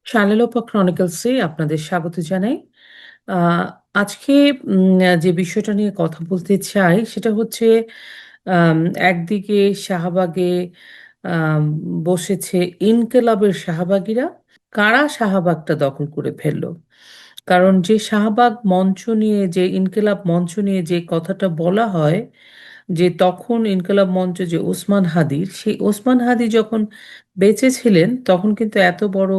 শার্লেলোপা ক্রনিকলসে আপনাদের স্বাগত জানাই। আহ, আজকে যে বিষয়টা নিয়ে কথা বলতে চাই সেটা হচ্ছে আম, একদিকে শাহবাগে আম, বসেছে ইনকেলাবের শাহবাগীরা। কারা শাহবাগটা দখল করে ফেললো? কারণ যে শাহবাগ মঞ্চ নিয়ে, যে ইনকেলাব মঞ্চ নিয়ে যে কথাটা বলা হয়, যে তখন ইনকেলাব মঞ্চ যে ওসমান হাদির, সেই ওসমান হাদি যখন বেঁচে ছিলেন তখন কিন্তু এত বড়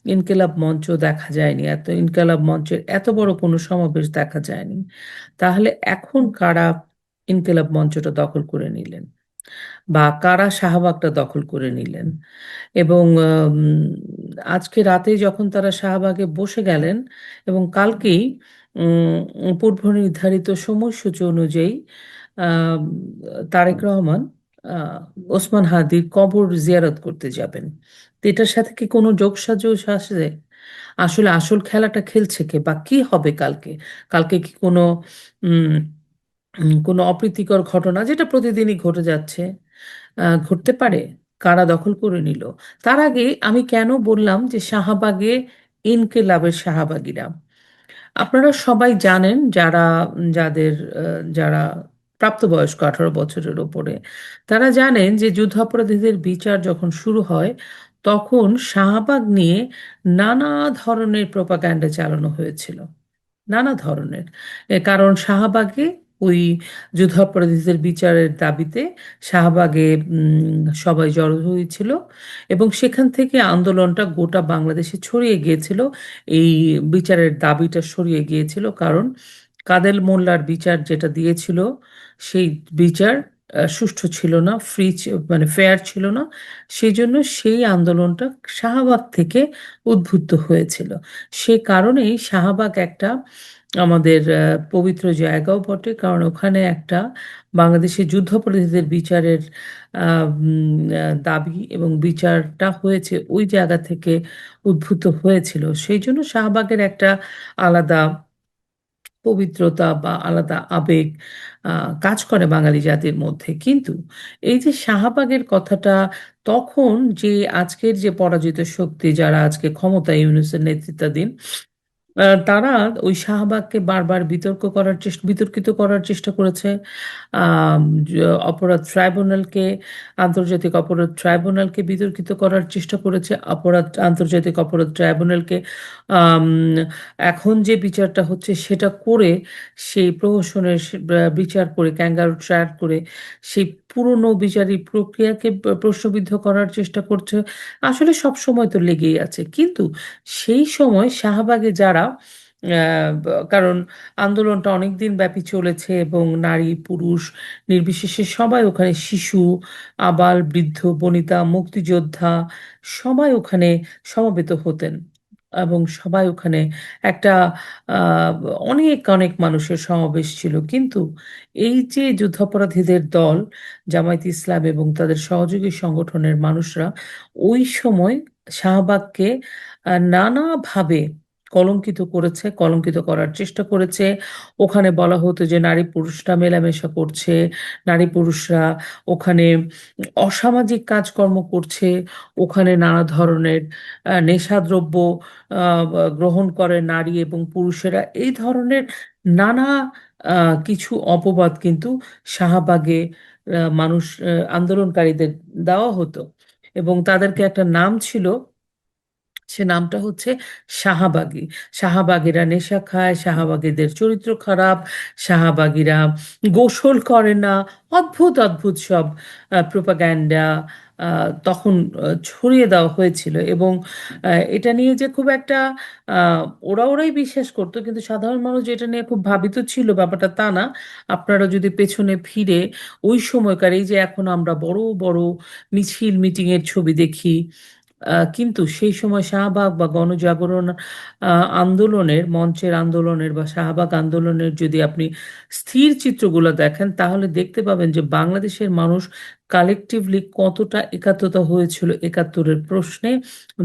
ইনকেলাব মঞ্চ দেখা যায়নি, এত ইনকেলাব মঞ্চের এত বড় কোনো সমাবেশ দেখা যায়নি। তাহলে এখন কারা ইনকেলাব মঞ্চটা দখল করে নিলেন, বা কারা শাহবাগটা দখল করে নিলেন? এবং আজকে রাতে যখন তারা শাহবাগে বসে গেলেন, এবং কালকেই পূর্ব নির্ধারিত সময়সূচি অনুযায়ী আম, তারেক রহমান আহ, ওসমান হাদির কবর জিয়ারত করতে যাবেন। তো এটার সাথে কি কোনো যোগসাজশ আছে? আসলে আসল খেলাটা খেলছে কে, বা কি হবে কালকে? কালকে কি কোনো উম কোনো অপ্রীতিকর ঘটনা, যেটা প্রতিদিনই ঘটে যাচ্ছে, ঘটতে পারে? কারা দখল করে নিল? তার আগে আমি কেন বললাম যে শাহবাগে ইনকেলাবের শাহবাগীরা? আপনারা সবাই জানেন, যারা প্রাপ্তবয়স্ক 18 বছরের ওপরে, তারা জানেন যে যুদ্ধাপরাধীদের বিচার যখন শুরু হয় তখন শাহবাগ নিয়ে নানা ধরনের প্রোপাগান্ডা চালানো হয়েছিল, নানা ধরনের। কারণ শাহবাগে ওই যুদ্ধাপরাধীদের বিচারের দাবিতে শাহবাগে সবাই জড়ো হয়েছিল, এবং সেখান থেকে আন্দোলনটা গোটা বাংলাদেশে ছড়িয়ে গিয়েছিল। এই বিচারের দাবিটা ছড়িয়ে গিয়েছিল কারণ কাদের মোল্লার বিচার যেটা দিয়েছিল, সেই বিচার সুষ্ঠু ছিল না, মানে ফেয়ার ছিল না। সেই জন্য সেই আন্দোলনটা শাহবাগ থেকে উদ্বুদ্ধ হয়েছিল। সে কারণেই শাহবাগ একটা আমাদের পবিত্র জায়গাও বটে, কারণ ওখানে একটা বাংলাদেশের যুদ্ধাপরাধীদের বিচারের দাবি এবং বিচারটা হয়েছে ওই জায়গা থেকে, উদ্ভূত হয়েছিল। সেই জন্য শাহবাগের একটা আলাদা পবিত্রতা বা আলাদা আবেগ কাজ করে বাঙালি জাতির মধ্যে। কিন্তু এই যে শাহবাগের কথাটা, তখন যে আজকের যে পরাজিত শক্তি যারা আজকে ক্ষমতায়, ইউনূসের নেতৃত্বাধীন, তারা ওই শাহবাগকে বারবার বিতর্কিত করার চেষ্টা করেছে। আম, অপরাধ ট্রাইব্যুনালকে, আন্তর্জাতিক অপরাধ ট্রাইব্যুনালকে বিতর্কিত করার চেষ্টা করেছে। আন্তর্জাতিক অপরাধ ট্রাইব্যুনালকে আম, এখন যে বিচারটা হচ্ছে সেটা করে, সেই প্রহসনের বিচার করে, ক্যাঙ্গারু ট্রায়াল করে সেই পুরনো বিচারিক প্রক্রিয়াকে প্রশ্নবিদ্ধ করার চেষ্টা করছে। আসলে সব সময় তো লেগেই আছে, কিন্তু সেই সময় শাহবাগে যারা কারণ আন্দোলনটা অনেক দিন ব্যাপী চলেছে এবং নারী পুরুষ নির্বিশেষে সবাই ওখানে, শিশু, আবাল বৃদ্ধ বনিতা মুক্তিযোদ্ধা সবাই ওখানে সমবেত হতেন, এবং সবাই ওখানে একটা আহ, অনেক অনেক মানুষের সমাবেশ ছিল। কিন্তু এই যে যুদ্ধাপরাধীদের দল জামায়াত ইসলাম এবং তাদের সহযোগী সংগঠনের মানুষরা ওই সময় শাহবাগকে নানাভাবে কলঙ্কিত করেছে, কলঙ্কিত করার চেষ্টা করেছে। ওখানে বলা হতো যে নারী পুরুষরা মেলামেশা করছে, নারী পুরুষরা ওখানে অসামাজিক কাজকর্ম করছে, ওখানে নানা ধরনের নেশাদ্রব্য গ্রহণ করে নারী এবং পুরুষেরা, এই ধরনের নানা কিছু অপবাদ কিন্তু শাহবাগে মানুষ, আন্দোলনকারীদের দেওয়া হতো। এবং তাদেরকে একটা নাম ছিল, সে নামটা হচ্ছে শাহবাগী। শাহবাগীরা নেশা খায়, শাহবাগীদের চরিত্র খারাপ, শাহবাগীরা গোসল করে না, অদ্ভুত অদ্ভুত সব প্রোপাগ্যান্ডা তখন ছড়িয়ে দেওয়া হয়েছিল। এবং এটা নিয়ে যে খুব একটা আহ, ওরাই বিশ্বাস করতো, কিন্তু সাধারণ মানুষ যে এটা নিয়ে খুব ভাবিত ছিল ব্যাপারটা তা না। আপনারা যদি পেছনে ফিরে ওই সময়কার, এই যে এখন আমরা বড় বড় মিছিল মিটিংয়ের ছবি দেখি, কিন্তু সেই সময় শাহবাগ বা গণজাগরণ আন্দোলনের, মঞ্চের আন্দোলনের বা শাহবাগ আন্দোলনের যদি আপনি স্থির চিত্রগুলো দেখেন, তাহলে দেখতে পাবেন যে বাংলাদেশের মানুষ কালেকটিভলি কতটা একাত্মতা হয়েছিল একাত্তরের প্রশ্নে,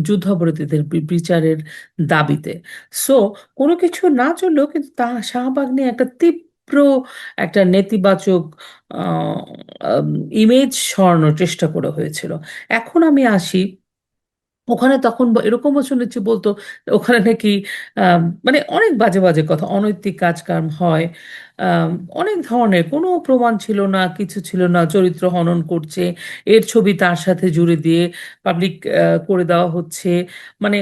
যুদ্ধাপরাধীদের বিচারের দাবিতে। সো কোনো কিছু না চললেও কিন্তু তা শাহবাগ নিয়ে একটা তীব্র একটা নেতিবাচক ইমেজ সরানোর চেষ্টা করা হয়েছিল। এখন আমি আসি ওখানে তখন এরকমও শুনেছি বলতো ওখানে নাকি মানে অনেক বাজে বাজে কথা, অনৈতিক কাজকাম হয়। আম, অনেক ধরনের কোনো প্রমাণ ছিল না, কিছু ছিল না, চরিত্র হনন করছে, এর ছবি তার সাথে জুড়ে দিয়ে পাবলিক করে দেওয়া হচ্ছে। মানে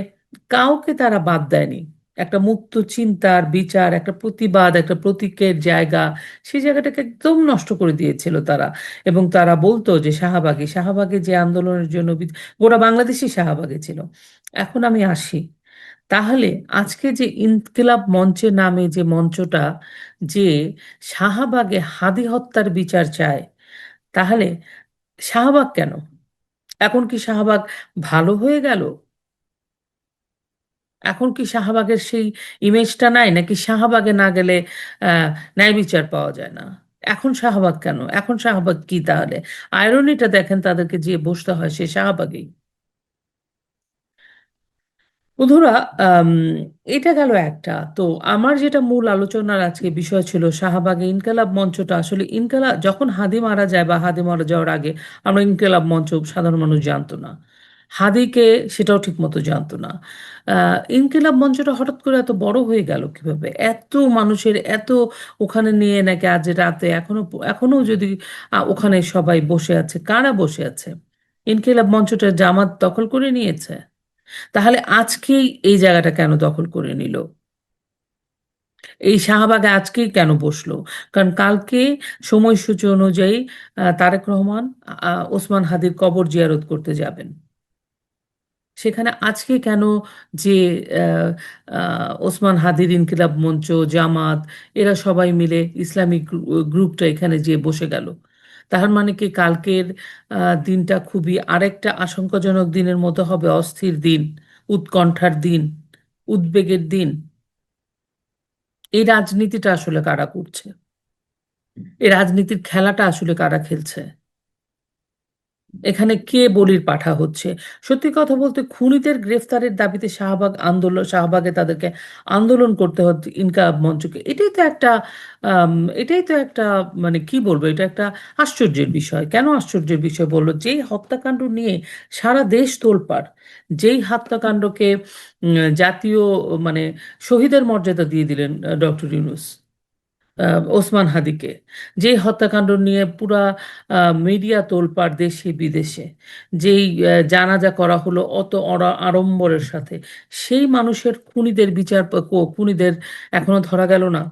কাউকে তারা বাদ দেয়নি। একটা মুক্ত চিন্তার বিচার, একটা প্রতিবাদ, একটা প্রতীকের জায়গা, সেই জায়গাটাকে একদম নষ্ট করে দিয়েছিল তারা। এবং তারা বলতো যে শাহবাগে শাহবাগে যে আন্দোলনের জন্য গোটা বাংলাদেশই শাহবাগে ছিল। এখন আমি আসি, তাহলে আজকে যে ইনকিলাব মঞ্চে নামে যে মঞ্চটা, যে শাহবাগে হাদি হত্যার বিচার চায়, তাহলে শাহবাগ কেন? এখন কি শাহবাগ ভালো হয়ে গেল? এখন কি শাহবাগের সেই ইমেজটা নাই, নাকি শাহবাগে না গেলে আহ ন্যায় বিচার পাওয়া যায় না? এখন শাহবাগ কেন? এখন শাহবাগ কি তাহলে? আয়রনিটা দেখেন, তাদেরকে যে বসতে হয় সে শাহবাগেই। বন্ধুরা, আম, এটা গেল একটা। তো আমার যেটা মূল আলোচনার আজকে বিষয় ছিল শাহবাগে ইনকালাব মঞ্চটা। আসলে ইনকালাব যখন হাদি মারা যায় বা হাদি মারা যাওয়ার আগে আমরা ইনকালাব মঞ্চ সাধারণ মানুষ জানতো না, হাদিকে সেটাও ঠিক মতো জানতো না। ইনকিলাব মঞ্চটা হঠাৎ করে এত বড় হয়ে গেল কিভাবে? এত মানুষের এত ওখানে নিয়ে নাকি আজ রাতে এখনো এখনো যদি ওখানে সবাই বসে আছে, কারা বসে আছে? ইনকিলাব মঞ্চটা জামাত দখল করে নিয়েছে? তাহলে আজকেই এই জায়গাটা কেন দখল করে নিল? এই শাহবাগে আজকেই কেন বসলো? কারণ কালকে সময়সূচি অনুযায়ী তারেক রহমান ওসমান হাদির কবর জিয়ারত করতে যাবেন। সেখানে আজকে কেন যে ওসমান হাদির ইনকিলাব মঞ্চ, জামাত, এরা সবাই মিলে ইসলামিক গ্রুপটা এখানে যে বসে গেল? তার মানে কি কালকের দিনটা খুবই আরেকটা আশঙ্কাজনক দিনের মতো হবে? অস্থির দিন, উৎকণ্ঠার দিন, উদ্বেগের দিন। এই রাজনীতিটা আসলে কারা করছে? এই রাজনীতির খেলাটা আসলে কারা খেলছে? এখানে কে বলির পাঠা হচ্ছে? সত্যি কথা বলতে খুনিদের গ্রেফতারের দাবিতে শাহবাগ আন্দোলন, শাহবাগে তাদেরকে আন্দোলন করতে হচ্ছে ইনকাব মঞ্চকে, এটাই তো একটা আম, এটাই তো একটা, মানে কি বলবো, এটা একটা আশ্চর্যের বিষয়। কেন আশ্চর্যের বিষয় বললো? যেই হত্যাকাণ্ড নিয়ে সারা দেশ তোলপাড়, যেই হত্যাকাণ্ডকে জাতীয়, মানে শহীদের মর্যাদা দিয়ে দিলেন ডক্টর ইউনূস, ওসমান হাদিকে, যেই হত্যাকাণ্ড নিয়ে পুরা মিডিয়া তোলপাড় দেশে বিদেশে, যেই জানাজা করা হলো অত আড়ম্বরের সাথে, সেই মানুষের খুনিদের বিচার খুনিদের এখনো ধরা গেল না।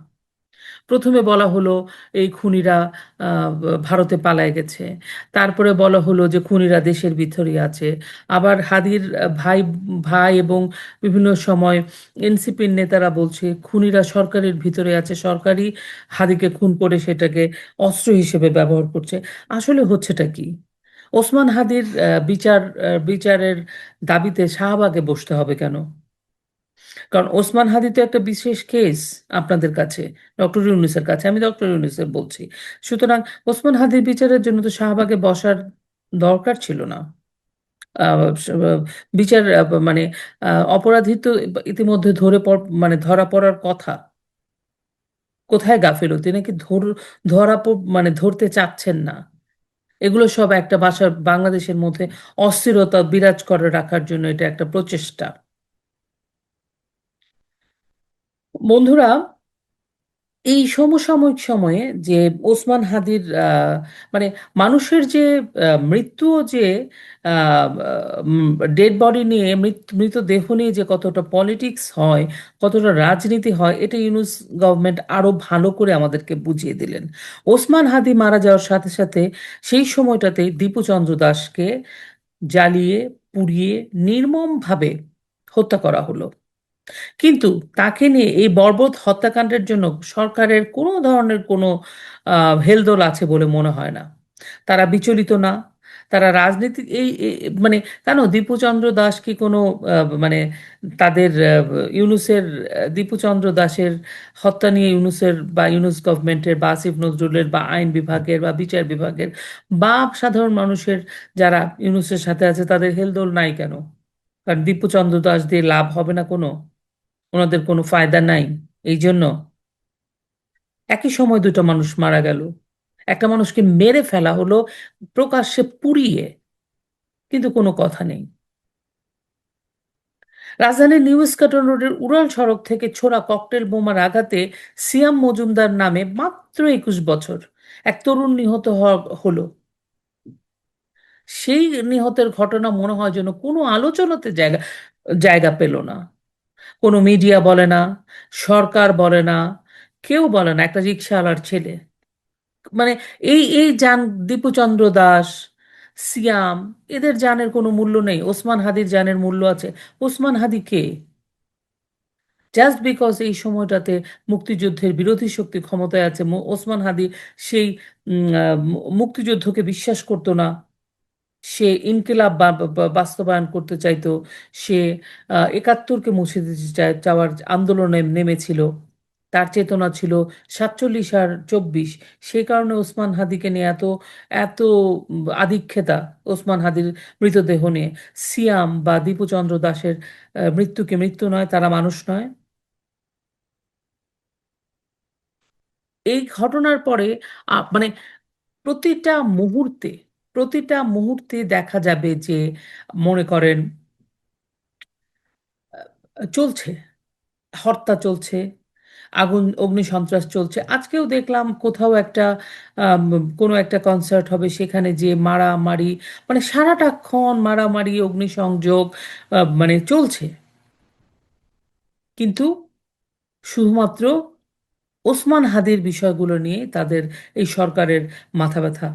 প্রথমে বলা হলো এই খুনিরা আহ, ভারতে পালায় গেছে, তারপরে বলা হলো যে খুনিরা দেশের ভিতরে আছে। আবার হাদির ভাই ভাই এবং বিভিন্ন সময় এনসিপির নেতারা বলছে খুনিরা সরকারের ভিতরে আছে, সরকারই হাদিকে খুন করে সেটাকে অস্ত্র হিসেবে ব্যবহার করছে। আসলে হচ্ছেটা কি? ওসমান হাদির বিচারের দাবিতে শাহবাগে বসতে হবে কেন? কারণ ওসমান হাদি তো একটা বিশেষ কেস আপনাদের কাছে, ডক্টর ইউনূসের কাছে, আমি ডক্টর ইউনূসের বলছি। সুতরাং ওসমান হাদির বিচারের জন্য তো শাহবাগে বসার দরকার ছিল না। বিচার মানে অপরাধী তো ইতিমধ্যে মানে ধরা পড়ার কথা। কোথায় গাফিলতি? নাকি মানে ধরতে চাচ্ছেন না? এগুলো সব একটা বাংলাদেশের মধ্যে অস্থিরতা বিরাজ করে রাখার জন্য এটা একটা প্রচেষ্টা। বন্ধুরা, এই সমসাময়িক সময়ে যে ওসমান হাদির মানে মানুষের যে মৃত্যুও যে ডেড বডি নিয়ে, মৃতদেহ নিয়ে যে কতটা পলিটিক্স হয়, কতটা রাজনীতি হয়, এটা ইউনূস গভর্নমেন্ট আরো ভালো করে আমাদেরকে বুঝিয়ে দিলেন। ওসমান হাদি মারা যাওয়ার সাথে সাথে সেই সময়টাতে দীপু চন্দ্র দাসকে জ্বালিয়ে পুড়িয়ে নির্মমভাবে হত্যা করা হলো। কিন্তু তাকে নিয়ে এই বর্বর হত্যাকাণ্ডের জন্য সরকারের কোনো ধরনের কোনো হেলদোল আছে বলে মনে হয় না। তারা বিচলিত না। তারা রাজনীতি মানে কেন দীপুচন্দ্র দাস কি কোনো মানে তাদের ইউনূসের দীপুচন্দ্র দাসের হত্যা নিয়ে ইউনূসের বা ইউনূস গভর্নমেন্টের বা আসিফ নজরুলের বা আইন বিভাগের বা বিচার বিভাগের বা সাধারণ মানুষের যারা ইউনূসের সাথে আছে তাদের হেলদোল নাই কেন? কারণ দীপুচন্দ্র দাস দিয়ে লাভ হবে না কোনো, ওনাদের কোনো ফায়দা নাই। এই জন্য একই সময় দুটো মানুষ মারা গেল। একটা মানুষকে মেরে ফেলা হলো প্রকাশ্যে পুড়িয়ে, কিন্তু কোনো কথা নেই। রাজধানীর নিউ স্কটন রোডের উড়াল সড়ক থেকে ছোড়া ককটেল বোমার আঘাতে সিয়াম মজুমদার নামে মাত্র 21 বছর এক তরুণ নিহত হলো। সেই নিহতের ঘটনা মনে হয় যেন কোনো আলোচনাতে জায়গা জায়গা পেল না। কোনো মিডিয়া বলে না, সরকার বলে না, কেউ বলে না। একটা রিক্সাওয়ালার ছেলে, মানে এই জান, দীপুচন্দ্র দাস, সিয়াম, এদের জানের কোনো মূল্য নেই। ওসমান হাদির জানের মূল্য আছে। ওসমান হাদি কে? জাস্ট বিকজ এই সময়টাতে মুক্তিযুদ্ধের বিরোধী শক্তি ক্ষমতায় আছে, ওসমান হাদি সেই মুক্তিযুদ্ধকে বিশ্বাস করতো না। সে ইনকিলাব বাস্তবায়ন করতে চাইতো। সে একাত্তরকে মুছে দিতে চাওয়ার আন্দোলনে নেমেছিল। তার চেতনা ছিল 47 আর 24। সেই কারণে ওসমান হাদিকে নিয়ে এত এত আধিক্যেতা। ওসমান হাদির মৃতদেহ নিয়ে সিয়াম বা দীপুচন্দ্র দাশের মৃত্যুকে মৃত্যু নয়, তারা মানুষ নয়। এই ঘটনার পরে মানে প্রতিটা মুহূর্তে প্রতিটা মুহূর্তে দেখা যাবে যে, মনে করেন, চলছে, হত্যা চলছে, আগুন অগ্নিসন্ত্রাস চলছে। আজকেও দেখলাম কোথাও একটা আম, কোনো একটা কনসার্ট হবে, সেখানে যে মারামারি, মানে সারাটাক্ষণ মারামারি, অগ্নিসংযোগ মানে চলছে। কিন্তু শুধুমাত্র ওসমান হাদির বিষয়গুলো নিয়ে তাদের এই সরকারের মাথা ব্যথা।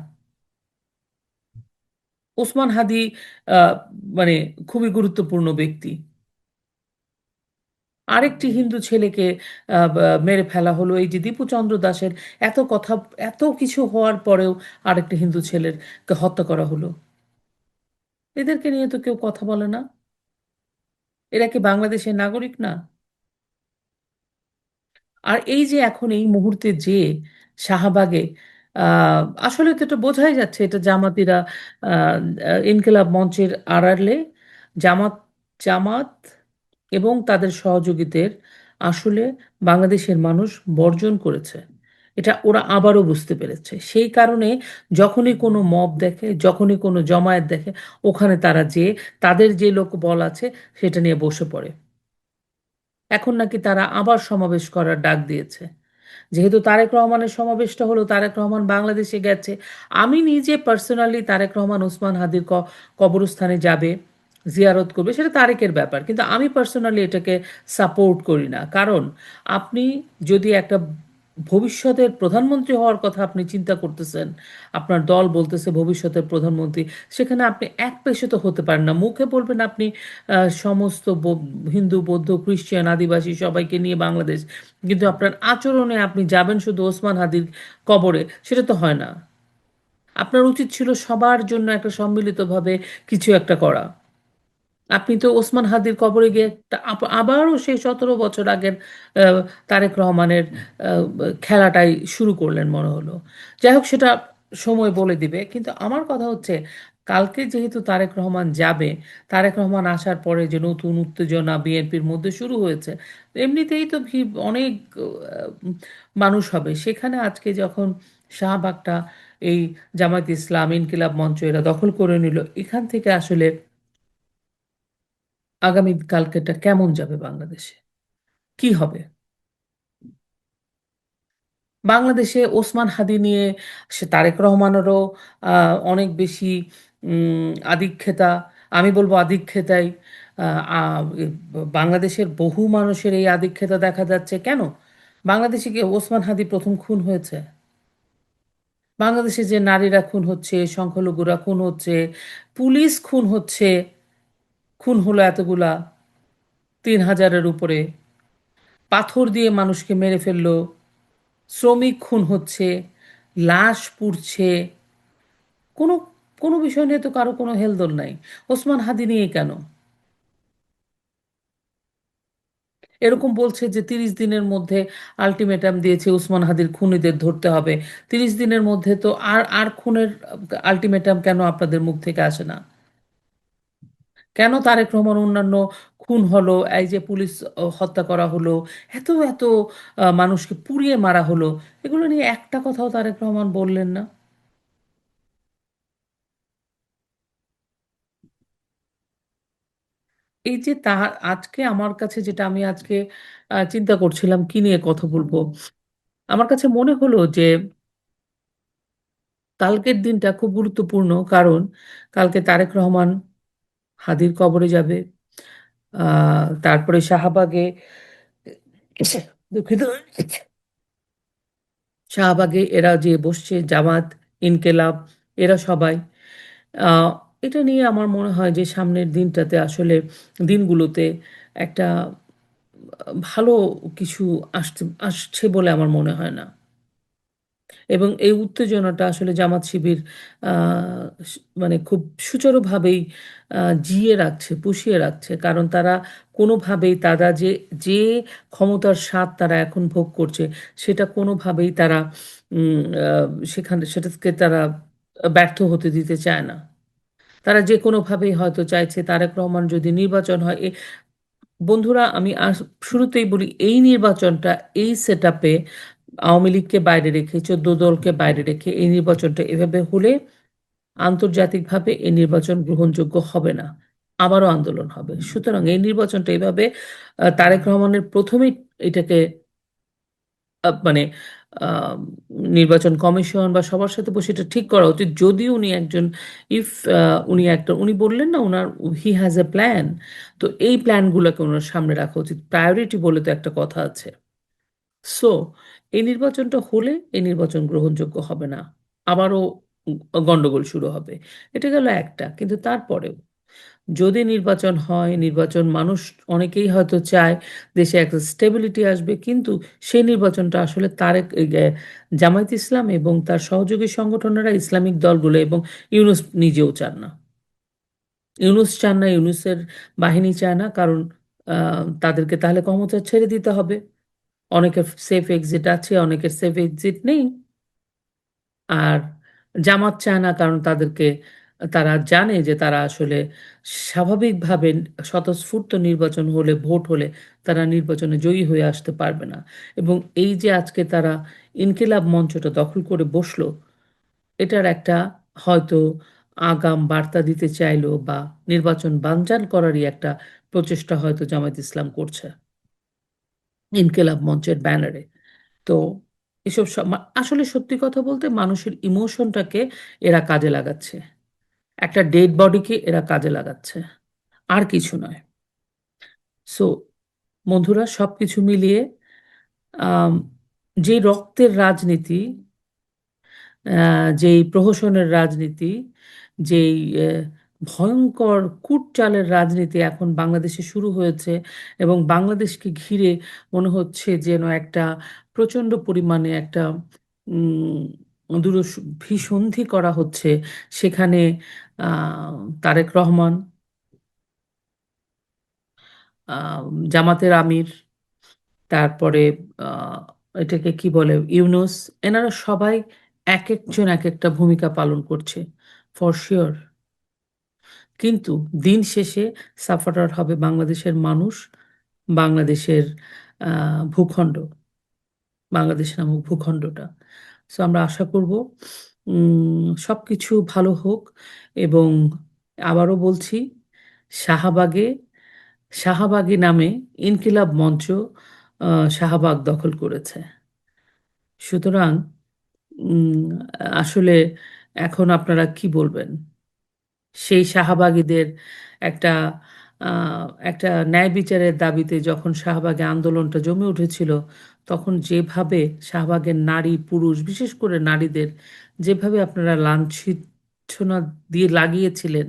ওসমান হাদি আহ, মানে খুবই গুরুত্বপূর্ণ ব্যক্তি। আরেকটি হিন্দু ছেলেকে মেরে ফেলা হলো। এই যে দীপুচন্দ্র দাসের এত কথা, এত কিছু হওয়ার পরেও আরেকটি হিন্দু ছেলের কে হত্যা করা হলো। এদেরকে নিয়ে তো কেউ কথা বলে না। এরা কি বাংলাদেশের নাগরিক না? আর এই যে এখন এই মুহূর্তে যে শাহবাগে, আসলে তো এটা বোঝাই যাচ্ছে এটা জামাতিরা, ইনকিলাব মঞ্চের আড়ালে জামাত জামাত এবং তাদের সহযোগীদের আসলে বাংলাদেশের মানুষ বর্জন করেছে। এটা ওরা আবারও বুঝতে পেরেছে। সেই কারণে যখনই কোনো মব দেখে, যখনই কোনো জমায়েত দেখে, ওখানে তারা যে তাদের যে লোক বল আছে সেটা নিয়ে বসে পড়ে। এখন নাকি তারা আবার সমাবেশ করার ডাক দিয়েছে। যেহেতু তারেক রহমানের সমাবেশটা হলো, তারেক রহমান বাংলাদেশে গেছে, আমি নিজে পার্সোনালি তারেক রহমান ওসমান হাদির কবরস্থানে যাবে, জিয়ারত করবে, সেটা তারেকের ব্যাপার। কিন্তু আমি পার্সোনালি এটাকে সাপোর্ট করি না। কারণ আপনি যদি একটা ভবিষ্যতের প্রধানমন্ত্রী হওয়ার কথা আপনি চিন্তা করতেছেন, আপনার দল বলতেছে ভবিষ্যতের প্রধানমন্ত্রী, সেখানে আপনি এক পেশে তো হতে পারেন না। মুখে বলবেন আপনি সমস্ত হিন্দু, বৌদ্ধ, খ্রিস্টান, আদিবাসী সবাইকে নিয়ে বাংলাদেশ, কিন্তু আপনার আচরণে আপনি যাবেন শুধু ওসমান হাদির কবরে, সেটা তো হয় না। আপনার উচিত ছিল সবার জন্য একটা সম্মিলিতভাবে কিছু একটা করা। আপনি তো ওসমান হাদির কবরে গিয়ে আবারও সেই 17 বছর আগের আহ, তারেক রহমানের আহ, খেলাটাই শুরু করলেন মনে হলো। যাই হোক, সেটা সময় বলে দিবে। কিন্তু আমার কথা হচ্ছে, কালকে যেহেতু তারেক রহমান যাবে, তারেক রহমান আসার পরে যে নতুন উত্তেজনা বিএনপির মধ্যে শুরু হয়েছে, এমনিতেই তো অনেক মানুষ হবে সেখানে। আজকে যখন শাহবাগটা এই জামায়াত ইসলাম, ইনকিলাব মঞ্চ এরা দখল করে নিল, এখান থেকে আসলে আগামী কালকেটা কেমন যাবে বাংলাদেশে, কি হবে? বাংলাদেশে ওসমান হাদি নিয়ে সে তারেক রহমানেরও অনেক বেশি আধিক্যতা, আমি বলবো আধিক্যতাই। বাংলাদেশের বহু মানুষের এই আধিক্যতা দেখা যাচ্ছে কেন? বাংলাদেশে কি ওসমান হাদি প্রথম খুন হয়েছে? বাংলাদেশে যে নারীরা খুন হচ্ছে, সংখ্যালঘুরা খুন হচ্ছে, পুলিশ খুন হচ্ছে, খুন হলো এতগুলা, 3,000-এর উপরে, পাথর দিয়ে মানুষকে মেরে ফেললো, শ্রমিক খুন হচ্ছে, লাশ পুড়ছে, কোনো কোনো বিষয় নিয়ে তো কারো কোনো হেলদোল নাই। ওসমান হাদি নিয়ে কেন? এরকম বলছে যে 30 দিনের মধ্যে আলটিমেটাম দিয়েছে, ওসমান হাদির খুনিদের ধরতে হবে। 30 দিনের মধ্যে তো আর আর খুনের আলটিমেটাম কেন আপনাদের মুখ থেকে আসে না? কেন তারেক রহমান অন্যান্য খুন হলো, এই যে পুলিশ হত্যা করা হলো, এত এত মানুষকে পুড়িয়ে মারা হলো, এগুলো নিয়ে একটা কথাও তারেক রহমান বললেন না। এই যে আজকে আমার কাছে যেটা আমি আজকে চিন্তা করছিলাম কি নিয়ে কথা বলবো। আমার কাছে মনে হলো যে কালকের দিনটা খুব গুরুত্বপূর্ণ। কারণ কালকে তারেক রহমান হাদির কবরে যাবে। আ তারপরে শাহবাগে দুঃখিত। শাহবাগে এরা যে বসছে জামাত, ইনকেলাব এরা সবাই। আ এটা নিয়ে আমার মনে হয় যে সামনের দিনটাতে আসলে দিনগুলোতে একটা ভালো কিছু আসছে বলে আমার মনে হয় না। এবং এই উত্তেজনাটা আসলে জামাত শিবির আ স মানে খুব সুচারুভাবেই আ জিইয়ে রাখছে, পুষিয়ে রাখছে। কারণ তারা কোনোভাবেই তারা যে ক্ষমতার স্বাদ তারা এখন ভোগ করছে, সেটা কোনোভাবেই তারা উম আ সেটাকে তারা ব্যর্থ হতে দিতে চায় না। তারা যেকোনোভাবেই হয়তো চাইছে তারেক রহমান যদি নির্বাচন হয় বন্ধুরা আমি শুরুতেই বলি এই নির্বাচনটা এই সেটআপে আওয়ামী লীগকে বাইরে রেখে ১৪ দলকে বাইরে রেখে এই নির্বাচনটা এভাবে হলে আন্তর্জাতিকভাবে এই নির্বাচন গ্রহণযোগ্য হবে না। আবারও আন্দোলন হবে। সুতরাং এই নির্বাচনটা এভাবে তারেক রহমানের ১ম এই এটাকে মানে আ নির্বাচন কমিশন বা সবার সাথে বসে এটা ঠিক করা উচিত। যদি উনি একজন ইফ আ উনি একটা উনি বললেন না উনার হি হ্যাজ a প্ল্যান। তো এই প্ল্যান গুলাকে উনার সামনে রাখা উচিত। প্রায়োরিটি বলে তো একটা কথা আছে। সো এই নির্বাচনটা হলে এই নির্বাচন গ্রহণযোগ্য হবে না। আবারও গন্ডগোল শুরু হবে। এটা গেল একটা। কিন্তু তারপরেও যদি নির্বাচন হয়, নির্বাচন মানুষ অনেকেই হয়তো চায় দেশে একটা স্টেবিলিটি আসবে। কিন্তু সেই নির্বাচনটা আসলে তারেক এই জামায়াত ইসলাম এবং তার সহযোগী সংগঠনেরা ইসলামিক দলগুলো এবং ইউনূস নিজেও চান না। ইউনূস চান না, ইউনূসের বাহিনী চায় না। কারণ আ তাদেরকে তাহলে ক্ষমতা ছেড়ে দিতে হবে। অনেকের সেফ এক্সিট আছে, অনেকের সেফ এক্সিট নেই। আর জামাত চায় না কারণ তারা জানে যে তারা আসলে স্বাভাবিকভাবে স্বতঃস্ফূর্ত নির্বাচন হলে, ভোট হলে তারা নির্বাচনে জয়ী হয়ে আসতে পারবে না। এবং এই যে আজকে তারা ইনকিলাব মঞ্চটা দখল করে বসলো, এটার একটা হয়তো আগাম বার্তা দিতে চাইলো বা নির্বাচন বানচাল করারই একটা প্রচেষ্টা হয়তো জামায়াত ইসলাম করছে। ইনকিলাব মঞ্চের ব্যানারে। তো এসব আসলে সত্যি কথা বলতে মানুষের ইমোশনটাকে এরা কাজে লাগাচ্ছে। একটা ডেড বডিকে এরা কাজে লাগাচ্ছে। আর কিছু নয়। সো বন্ধুরা সবকিছু মিলিয়ে আম যে রক্তের রাজনীতি যেই প্রহসনের রাজনীতি, যেই ভয়ঙ্কর কূটচালের রাজনীতি এখন বাংলাদেশে শুরু হয়েছে এবং বাংলাদেশকে ঘিরে মনে হচ্ছে যেন একটা প্রচণ্ড পরিমাণে একটা উম ভিসন্ধি করা হচ্ছে। সেখানে আ তারেক রহমান, আ জামাতের আমির, তারপরে আ এটাকে কি বলে? ইউনূস, এনারা সবাই একেকজন একেকটা ভূমিকা পালন করছে। For sure. কিন্তু দিন শেষে সাফারার হবে বাংলাদেশের মানুষ, বাংলাদেশের আ ভূখণ্ড, বাংলাদেশ নামক ভূখণ্ডটা। সো আমরা আশা করব সবকিছু ভালো হোক এবং আবারও বলছি শাহবাগে শাহবাগী নামে ইনকিলাব মঞ্চ আ শাহবাগ দখল করেছে। সুতরাং উম আসলে এখন আপনারা কি বলবেন? সেই শাহবাগীদের একটা আ একটা ন্যায় বিচারের দাবিতে যখন শাহবাগে আন্দোলনটা জমে উঠেছিল, তখন যেভাবে শাহবাগের নারী, পুরুষ বিশেষ করে নারীদের যেভাবে আপনারা লাঞ্ছিনা দিয়ে লাগিয়েছিলেন,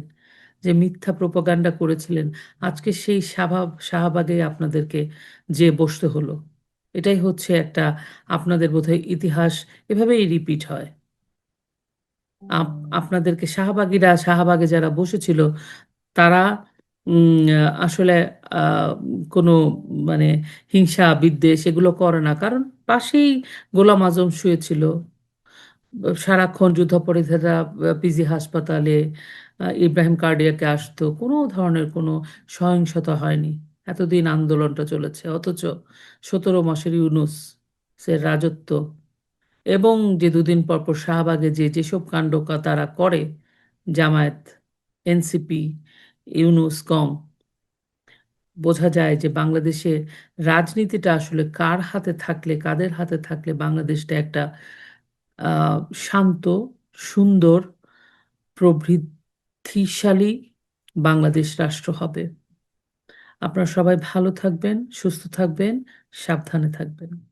যে মিথ্যা প্রোপাগান্ডা করেছিলেন, আজকে সেই শাহবাগে আপনাদেরকে যেয়ে বসতে হলো। এটাই হচ্ছে একটা আপনাদের বোধহয় ইতিহাস এভাবেই রিপিট হয়। আপ আপনাদেরকে শাহবাগে যারা বসেছিল তারা আসলে আ কোনো মানে হিংসা, বিদ্বেষ এগুলো করে না। কারণ পাশেই গোলাম আজম শুয়েছিল। সারাক্ষণ যুদ্ধাপরাধীরা পিজি হাসপাতালে ইব্রাহিম কার্ডিয়াকে আসতো। কোনো ধরনের কোনো সহিংসতা হয়নি। এতদিন আন্দোলনটা চলেছে। অথচ ১৭ মাসের ইউনূসের রাজত্ব এবং যে দুদিন পরপর শাহবাগে যেসব কাণ্ড তারা করে জামায়াত, এনসিপি, ইউনূস, কম বোঝা যায় যে বাংলাদেশের রাজনীতিটা আসলে কার হাতে থাকলে, কাদের হাতে থাকলে বাংলাদেশটা একটা আ শান্ত, সুন্দর, প্রবৃদ্ধিশালী বাংলাদেশ রাষ্ট্র হবে। আপনারা সবাই ভালো থাকবেন, সুস্থ থাকবেন, সাবধানে থাকবেন।